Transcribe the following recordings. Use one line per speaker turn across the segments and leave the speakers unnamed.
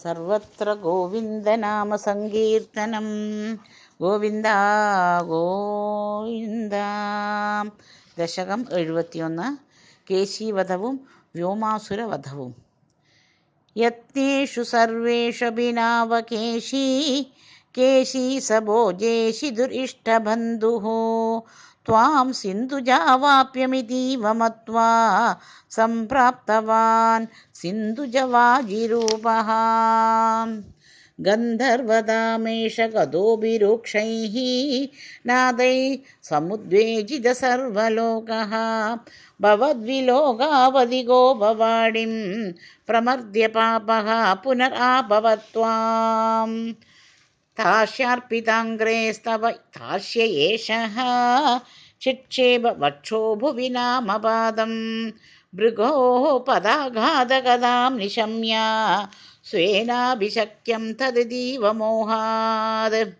സർവത്ര ഗോവിന്ദനാമസങ്കീർത്തനം. ഗോവിന്ദ ഗോവിന്ദ. ദശകം 71. കേശീവധവും വ്യോമാസുരവധവും. യത്നേഷു സർവേഷഭിനാവകേശീ കേശീ സഭോജേഷി ദുരിഷ്ടബന്ധുഃ ത്വാം സിന്ധുജാവാപ്യമിതീവ മത്വാ സംപ്രാപ്തവാൻ സിന്ധുജവാജിരൂപഃ. ഗന്ധർവദാമേഷ ഗതോഭിരുക്ഷൈഃ നാദൈ സമുദ്വേജിത സർവലോകഃ ഭവദ്വിലോകാവധിഗോ ഭവാടിം പ്രമർദ്യ പാപഃ പുനരാഭവത്വാം. താസ്യാർപ്പിതാംഗ്രേസ്തവ താസ്യ ഏഷഃ ചിക്ഷേപ വക്ഷോ ഭുവി നാമപാദം ഭൃഗോഃ പദാഘാതകഥാം നിശമ്യ സ്വേനാഭിശക്യം തദതീവ മോഹാത്.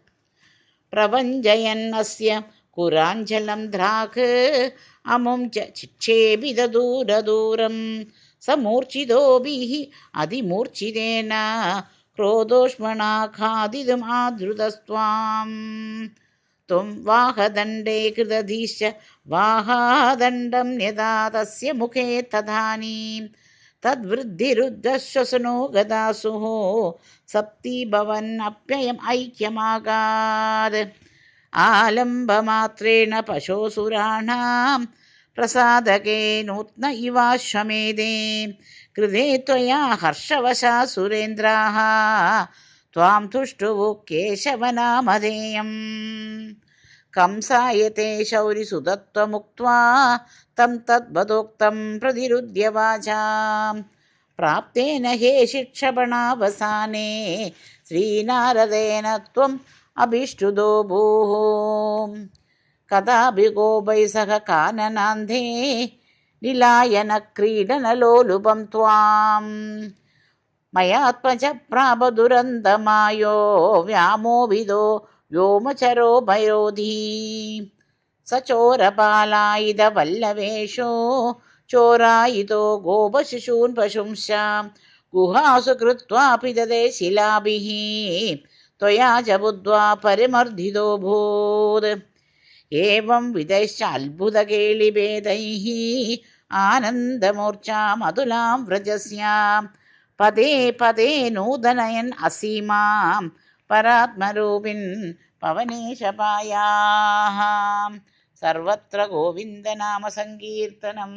പ്രപഞ്ചയന്നസ്യ കുരാഞ്ജലം ദ്രാഘ് അമും ച ചിക്ഷേപിത ദൂരദൂരം സമൂർച്ഛിതോഭിഃ അതിമൂർച്ഛിതേന ക്രോധോഷ്മണാ ഖാദിതും ആദൃതസ്ത്വാം. ത്വം വാഹദണ്ഡേ കൃതധീശ്ച വാഹാദണ്ഡം യഥാ തസ്യ മുഖേ തഥാനീം തദ്വൃദ്ധിരുദ്ധശ്വസനോ ഗദാസുഃ സപ്തി ഭവന്നപ്യയം ഐക്യമാകാത്. ആലംബമാത്രേണ പശോസുരാണാം പ്രസാദകേ നൂത്ന ഇവാശ്വമേധേ കൃതേ ത്വയാ ഹർഷവശാ സുരേന്ദ്രാഃ ത്വാം തുഷ്ടുവു കേശവനാമധേയം. കംസായ തേ ശൗരിസുതത്വമുക്ത്വാ തം തദ്വദോക്തം പ്രതിരുധ്യ വാചാം. പ്രാപ്തേന ഹേ ശിക്ഷപണാവസാനേ ശ്രീനാരദേന ത്വം അഭിഷ്ടുതോ ഭൂഃ. കഥാപി ഗോപൈ സഹ കാനനാന്ധേ നിലായന ക്രീഡനലോലുപം ത്വാം. മയാത്മജ പ്രാപ ദുരന്തമായോ വ്യാമോഹിതോ വ്യോമചരോ ഭയോധീ. സചോരപാലായുധ വല്ലവേഷോ ചോരായിതോ ഗോപശിശൂൻ പശുംശ ഗുഹാസു കൃത്വാപി ദദേ ശിലാഭിഃ ത്വയാ ച ബുദ്ധ്വാ പരിമർദ്ദിതോ ഭൂത്. ഏവം വിധശ്ച അത്ഭുതകേളിഭേദൈഃ ആനന്ദമൂർച്ഛാമതുലാം വ്രജസ്യാം പദേ പദേ നൂതനയൻ അസീമാം പരാത്മരൂപിൻ പവനേശപായാഃ. സർവത്ര ഗോവിന്ദനാമസങ്കീർത്തനം.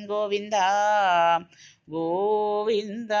ഗോവിന്ദ ഗോവിന്ദ.